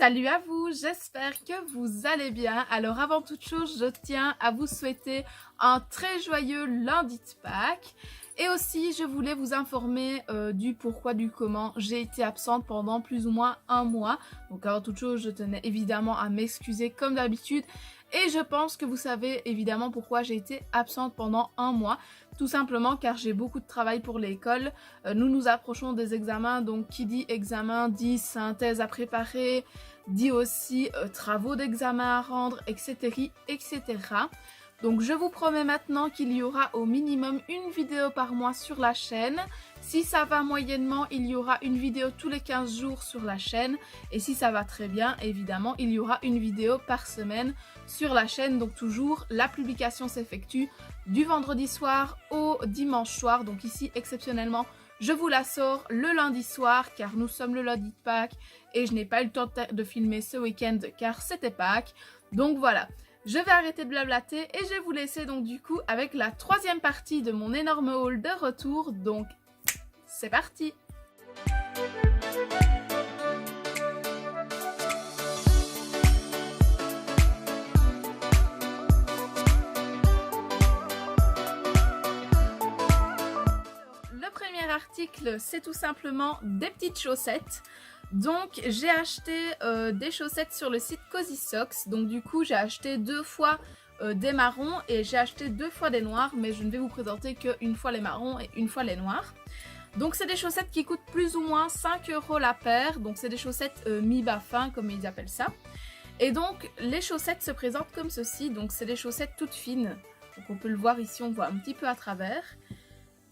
Salut à vous, j'espère que vous allez bien. Alors avant toute chose, je tiens à vous souhaiter un très joyeux lundi de Pâques. Et aussi, je voulais vous informer du pourquoi, du comment. J'ai été absente pendant plus ou moins un mois. Donc avant toute chose, je tenais évidemment à m'excuser comme d'habitude. Et je pense que vous savez évidemment pourquoi j'ai été absente pendant un mois. Tout simplement car j'ai beaucoup de travail pour l'école. Nous nous approchons des examens, donc qui dit examen dit synthèse à préparer, dit aussi travaux d'examen à rendre, etc., etc. Donc je vous promets maintenant qu'il y aura au minimum une vidéo par mois sur la chaîne. Si ça va moyennement, il y aura une vidéo tous les 15 jours sur la chaîne. Et si ça va très bien, évidemment, il y aura une vidéo par semaine sur la chaîne. Donc toujours, la publication s'effectue du vendredi soir au dimanche soir. Donc ici, exceptionnellement, je vous la sors le lundi soir car nous sommes le lundi de Pâques et je n'ai pas eu le temps de filmer ce week-end car c'était Pâques. Donc voilà. Je vais arrêter de blablater et je vais vous laisser donc du coup avec la troisième partie de mon énorme haul de retour. Donc c'est parti! Le premier article, c'est tout simplement des petites chaussettes. Donc j'ai acheté des chaussettes sur le site Cozy Socks. Donc du coup j'ai acheté deux fois des marrons et j'ai acheté deux fois des noirs. Mais je ne vais vous présenter qu'une fois les marrons et une fois les noirs. Donc c'est des chaussettes qui coûtent plus ou moins 5 € la paire. Donc c'est des chaussettes mi-bas fin comme ils appellent ça. Et donc les chaussettes se présentent comme ceci. Donc c'est des chaussettes toutes fines. Donc on peut le voir ici, on voit un petit peu à travers.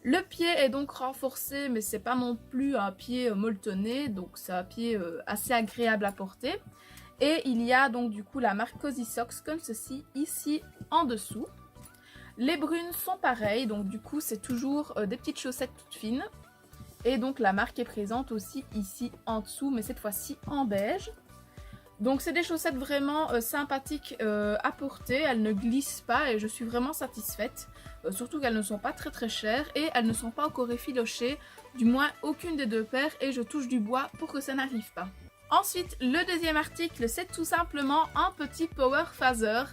Le pied est donc renforcé, mais c'est pas non plus un pied molletonné, donc c'est un pied assez agréable à porter. Et il y a donc du coup la marque Cozy Socks comme ceci, ici en dessous. Les brunes sont pareilles, donc du coup c'est toujours des petites chaussettes toutes fines. Et donc la marque est présente aussi ici en dessous, mais cette fois-ci en beige. Donc c'est des chaussettes vraiment sympathiques à porter, elles ne glissent pas et je suis vraiment satisfaite. Surtout qu'elles ne sont pas très chères et elles ne sont pas encore effilochées, du moins aucune des deux paires, et je touche du bois pour que ça n'arrive pas. Ensuite, le deuxième article, c'est tout simplement un petit power phaser.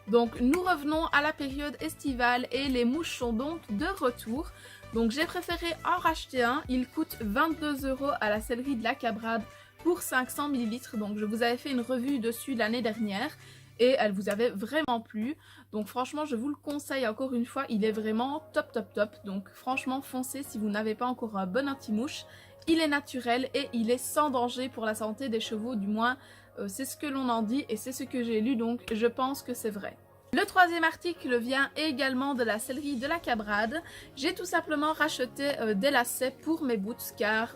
Donc nous revenons à la période estivale et les mouches sont donc de retour. Donc j'ai préféré en racheter un, il coûte 22 € à la sellerie de la Cabrade pour 500 ml. Donc je vous avais fait une revue dessus l'année dernière et elle vous avait vraiment plu. Donc franchement je vous le conseille encore une fois, il est vraiment top. Donc franchement foncez si vous n'avez pas encore un bon anti-mouche. Il est naturel et il est sans danger pour la santé des chevaux, du moins c'est ce que l'on en dit et c'est ce que j'ai lu, donc je pense que c'est vrai. Le troisième article vient également de la sellerie de la Cabrade. J'ai tout simplement racheté des lacets pour mes boots car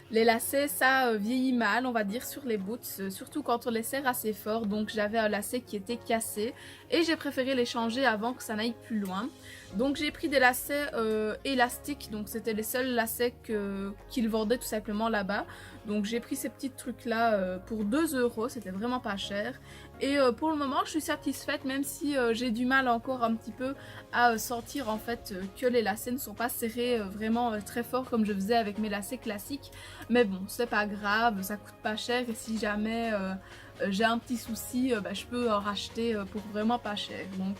les lacets, ça vieillit mal, on va dire, sur les boots, surtout quand on les serre assez fort. Donc j'avais un lacet qui était cassé et j'ai préféré les changer avant que ça n'aille plus loin. Donc j'ai pris des lacets élastiques, donc c'était les seuls lacets qu'ils vendaient tout simplement là-bas. Donc j'ai pris ces petits trucs là pour 2 €, c'était vraiment pas cher. Et pour le moment je suis satisfaite, même si j'ai du mal encore un petit peu à sentir en fait que les lacets ne sont pas serrés vraiment très fort comme je faisais avec mes lacets classiques. Mais bon, c'est pas grave, ça coûte pas cher et si jamais j'ai un petit souci, je peux en racheter pour vraiment pas cher. Donc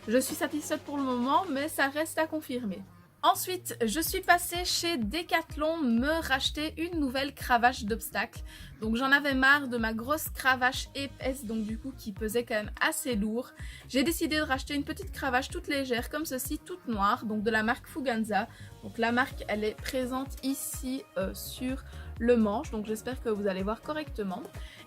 je suis satisfaite pour le moment, mais ça reste à confirmer. Ensuite, je suis passée chez Decathlon me racheter une nouvelle cravache d'obstacle. Donc j'en avais marre de ma grosse cravache épaisse, donc du coup qui pesait quand même assez lourd. J'ai décidé de racheter une petite cravache toute légère comme ceci, toute noire, donc de la marque Fuganza. Donc la marque elle est présente ici sur le manche, donc j'espère que vous allez voir correctement.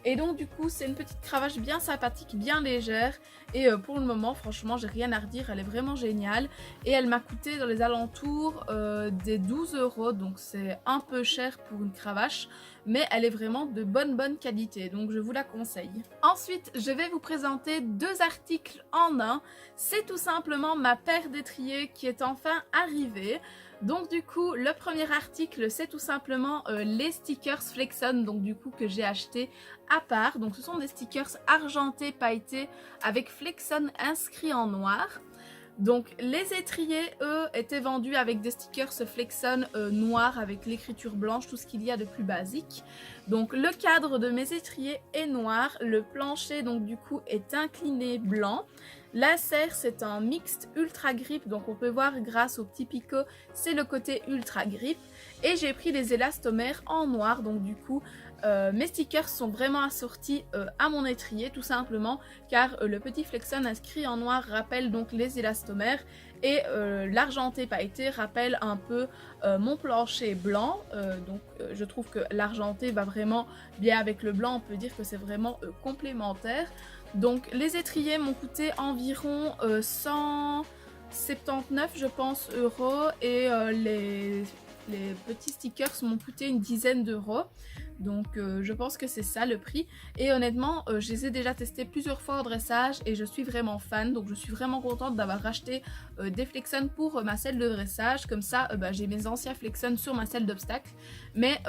Et donc du coup c'est une petite cravache bien sympathique, bien légère et pour le moment franchement j'ai rien à redire, elle est vraiment géniale. Et elle m'a coûté dans les alentours des 12 €, donc c'est un peu cher pour une cravache, mais elle est vraiment de bonne qualité, donc je vous la conseille. Ensuite, je vais vous présenter deux articles en un. C'est tout simplement ma paire d'étriers qui est enfin arrivée. Donc du coup, le premier article, c'est tout simplement les stickers Flexon, donc du coup que j'ai acheté à part. Donc ce sont des stickers argentés pailletés avec Flexon inscrit en noir. Donc les étriers, eux, étaient vendus avec des stickers Flexon noirs avec l'écriture blanche, tout ce qu'il y a de plus basique. Donc le cadre de mes étriers est noir, le plancher donc du coup est incliné blanc. La serre c'est un mixte ultra grip, donc on peut voir grâce au petit picot, c'est le côté ultra grip. Et j'ai pris des élastomères en noir, donc du coup mes stickers sont vraiment assortis à mon étrier tout simplement car le petit Flexon inscrit en noir rappelle donc les élastomères et l'argenté pailleté rappelle un peu mon plancher blanc. Je trouve que l'argenté va vraiment bien avec le blanc, on peut dire que c'est vraiment complémentaire. Donc les étriers m'ont coûté environ 179 je pense euros et les petits stickers m'ont coûté une dizaine d'euros. Donc je pense que c'est ça le prix. Et honnêtement, je les ai déjà testés plusieurs fois au dressage et je suis vraiment fan. Donc je suis vraiment contente d'avoir racheté des Flexon pour ma selle de dressage. Comme ça, j'ai mes anciens Flexon sur ma selle d'obstacle. Mais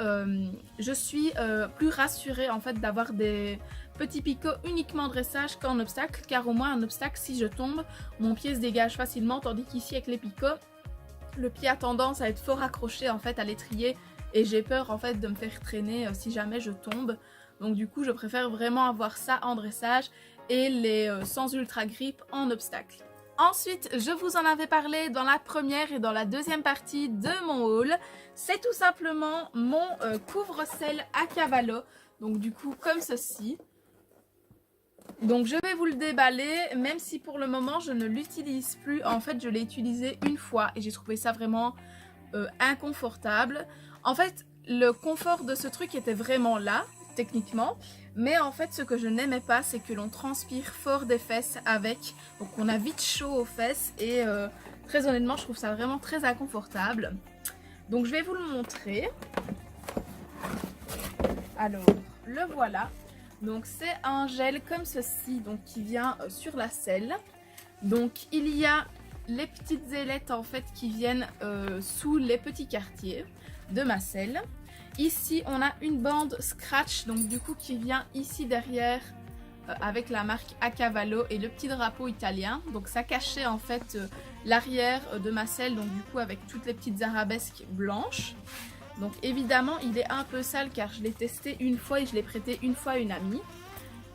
je suis plus rassurée en fait d'avoir des petits picots uniquement en dressage qu'en obstacle. Car au moins un obstacle, si je tombe, mon pied se dégage facilement. Tandis qu'ici avec les picots, le pied a tendance à être fort accroché en fait à l'étrier. Et j'ai peur en fait de me faire traîner si jamais je tombe. Donc du coup je préfère vraiment avoir ça en dressage et les sans ultra grip en obstacle. Ensuite je vous en avais parlé dans la première et dans la deuxième partie de mon haul. C'est tout simplement mon couvre-selle à cavallo. Donc du coup comme ceci. Donc je vais vous le déballer, même si pour le moment je ne l'utilise plus. En fait je l'ai utilisé une fois et j'ai trouvé ça vraiment inconfortable. En fait, le confort de ce truc était vraiment là, techniquement. Mais en fait, ce que je n'aimais pas, c'est que l'on transpire fort des fesses avec. Donc on a vite chaud aux fesses et très honnêtement, je trouve ça vraiment très inconfortable. Donc je vais vous le montrer. Alors, le voilà. Donc c'est un gel comme ceci, donc qui vient sur la selle. Donc il y a les petites ailettes en fait qui viennent sous les petits quartiers de ma selle. Ici on a une bande scratch donc du coup qui vient ici derrière avec la marque A Cavallo et le petit drapeau italien. Donc ça cachait en fait l'arrière de ma selle, donc du coup avec toutes les petites arabesques blanches. Donc évidemment il est un peu sale car je l'ai testé une fois et je l'ai prêté une fois à une amie.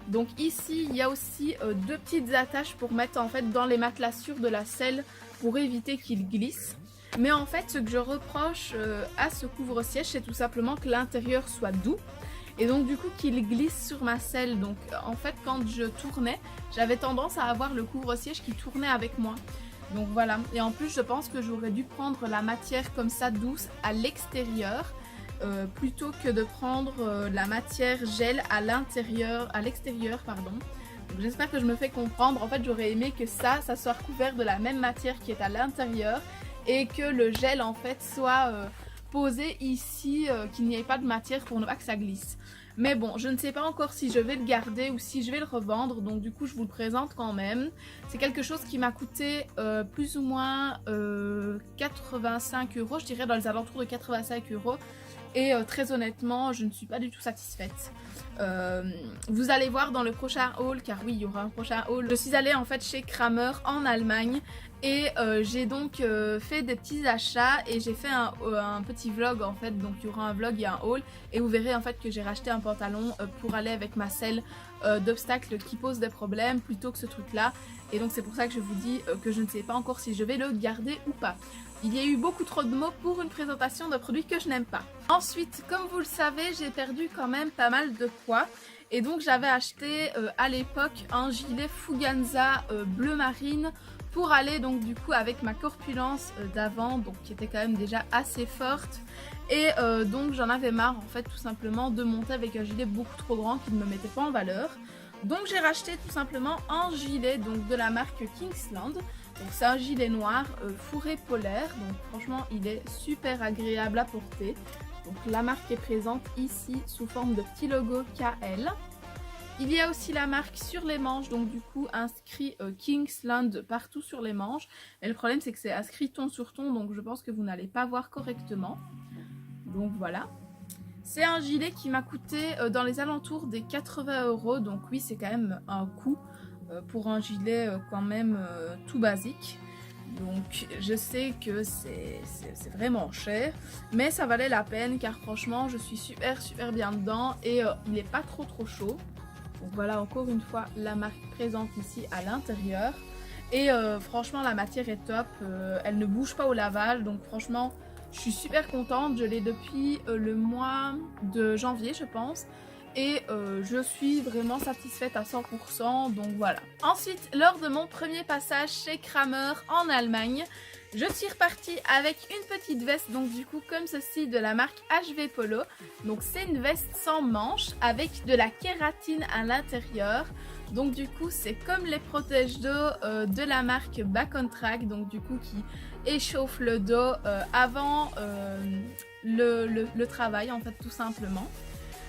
Donc ici il y a aussi deux petites attaches pour mettre en fait dans les matelassures de la selle pour éviter qu'il glisse. Mais en fait ce que je reproche à ce couvre-siège c'est tout simplement que l'intérieur soit doux. Et donc du coup qu'il glisse sur ma selle. Donc en fait quand je tournais j'avais tendance à avoir le couvre-siège qui tournait avec moi. Donc voilà, et en plus je pense que j'aurais dû prendre la matière comme ça douce à l'extérieur. Plutôt que de prendre la matière gel à l'extérieur pardon. J'espère que je me fais comprendre. En fait j'aurais aimé que ça soit recouvert de la même matière qui est à l'intérieur et que le gel en fait soit posé ici, qu'il n'y ait pas de matière pour ne pas que ça glisse. Mais bon, je ne sais pas encore si je vais le garder ou si je vais le revendre, donc du coup je vous le présente quand même. C'est quelque chose qui m'a coûté plus ou moins 85 €, je dirais dans les alentours de 85 €. Et très honnêtement, je ne suis pas du tout satisfaite. Vous allez voir dans le prochain haul, car oui, il y aura un prochain haul. Je suis allée en fait chez Kramer en Allemagne et j'ai donc fait des petits achats et j'ai fait un petit vlog en fait. Donc il y aura un vlog et un haul et vous verrez en fait que j'ai racheté un pantalon pour aller avec ma selle d'obstacles qui pose des problèmes plutôt que ce truc là. Et donc c'est pour ça que je vous dis que je ne sais pas encore si je vais le garder ou pas. Il y a eu beaucoup trop de mots pour une présentation d'un produit que je n'aime pas. Ensuite, comme vous le savez, j'ai perdu quand même pas mal de poids. Et donc j'avais acheté à l'époque un gilet Fuganza bleu marine pour aller donc du coup avec ma corpulence d'avant, donc qui était quand même déjà assez forte. Et donc j'en avais marre en fait tout simplement de monter avec un gilet beaucoup trop grand qui ne me mettait pas en valeur. Donc j'ai racheté tout simplement un gilet donc de la marque Kingsland. Donc c'est un gilet noir fourré polaire, donc franchement il est super agréable à porter. Donc la marque est présente ici sous forme de petit logo KL. Il y a aussi la marque sur les manches, donc du coup inscrit Kingsland partout sur les manches. Mais le problème c'est que c'est inscrit ton sur ton, donc je pense que vous n'allez pas voir correctement. Donc voilà. C'est un gilet qui m'a coûté dans les alentours des 80 €, donc oui c'est quand même un coût pour un gilet quand même tout basique. Donc je sais que c'est vraiment cher, mais ça valait la peine car franchement je suis super bien dedans et il n'est pas trop chaud. Donc voilà encore une fois la marque présente ici à l'intérieur. Et franchement la matière est top, elle ne bouge pas au lavage, donc franchement je suis super contente. Je l'ai depuis le mois de janvier je pense. Et je suis vraiment satisfaite à 100%, donc voilà. Ensuite, lors de mon premier passage chez Kramer en Allemagne, je suis repartie avec une petite veste, donc du coup comme ceci de la marque HV Polo. Donc c'est une veste sans manches avec de la kératine à l'intérieur. Donc du coup c'est comme les protège dos de la marque Back on Track, donc du coup qui échauffe le dos avant le travail en fait tout simplement.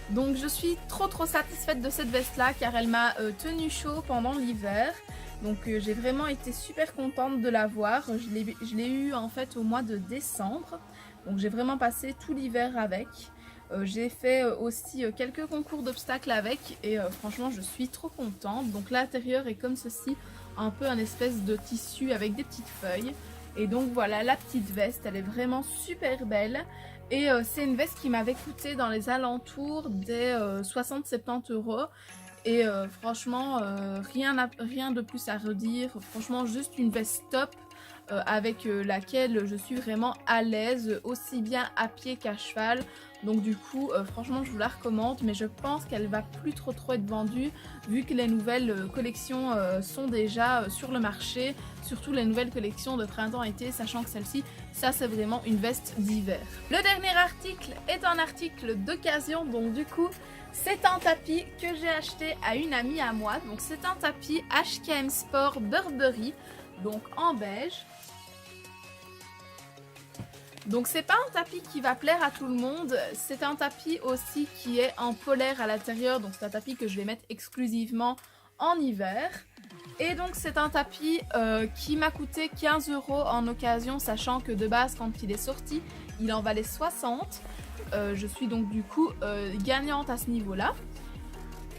Donc je suis trop satisfaite de cette veste là car elle m'a tenu chaud pendant l'hiver. Donc j'ai vraiment été super contente de l'avoir. Je l'ai eu en fait au mois de décembre. Donc j'ai vraiment passé tout l'hiver avec. J'ai fait aussi quelques concours d'obstacles avec et franchement je suis trop contente. Donc l'intérieur est comme ceci, un peu un espèce de tissu avec des petites feuilles. Et donc voilà la petite veste, elle est vraiment super belle. Et c'est une veste qui m'avait coûté dans les alentours des 60-70 €. Et franchement, rien de plus à redire. Franchement, juste une veste top avec laquelle je suis vraiment à l'aise, aussi bien à pied qu'à cheval. Donc du coup, franchement, je vous la recommande. Mais je pense qu'elle va plus trop être vendue vu que les nouvelles collections sont déjà sur le marché. Surtout les nouvelles collections de printemps-été, sachant que celle-ci, ça c'est vraiment une veste d'hiver. Le dernier article est un article d'occasion, donc du coup, c'est un tapis que j'ai acheté à une amie à moi. Donc c'est un tapis HKM Sport Burberry, donc en beige. Donc c'est pas un tapis qui va plaire à tout le monde, c'est un tapis aussi qui est en polaire à l'intérieur, donc c'est un tapis que je vais mettre exclusivement en hiver. Et donc c'est un tapis qui m'a coûté 15 € en occasion, sachant que de base quand il est sorti, il en valait 60. Je suis donc du coup gagnante à ce niveau-là.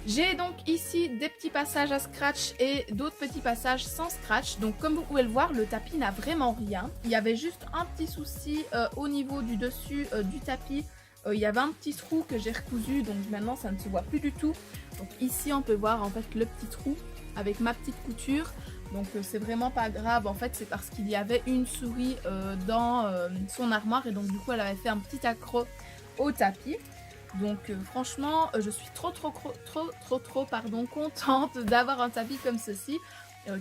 J'ai donc ici des petits passages à scratch et d'autres petits passages sans scratch. Donc comme vous pouvez le voir, le tapis n'a vraiment rien. Il y avait juste un petit souci au niveau du dessus du tapis. Il y avait un petit trou que j'ai recousu, donc maintenant ça ne se voit plus du tout. Donc ici on peut voir en fait le petit trou avec ma petite couture. Donc c'est vraiment pas grave, en fait c'est parce qu'il y avait une souris dans son armoire et donc du coup elle avait fait un petit accroc au tapis. Donc franchement je suis trop contente d'avoir un tapis comme ceci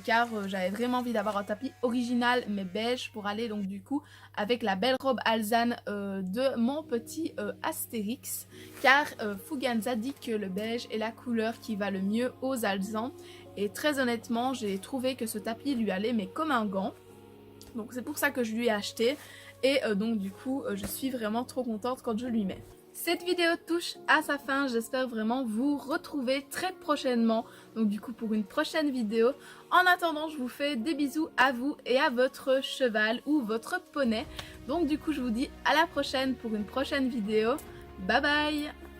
car j'avais vraiment envie d'avoir un tapis original mais beige pour aller donc du coup avec la belle robe alezane de mon petit Astérix, car Fuganza dit que le beige est la couleur qui va le mieux aux alezans et très honnêtement j'ai trouvé que ce tapis lui allait mais comme un gant. Donc c'est pour ça que je lui ai acheté et donc du coup je suis vraiment trop contente quand je lui mets. Cette vidéo touche à sa fin, j'espère vraiment vous retrouver très prochainement, donc du coup pour une prochaine vidéo. En attendant, je vous fais des bisous à vous et à votre cheval ou votre poney. Donc du coup je vous dis à la prochaine pour une prochaine vidéo. Bye bye!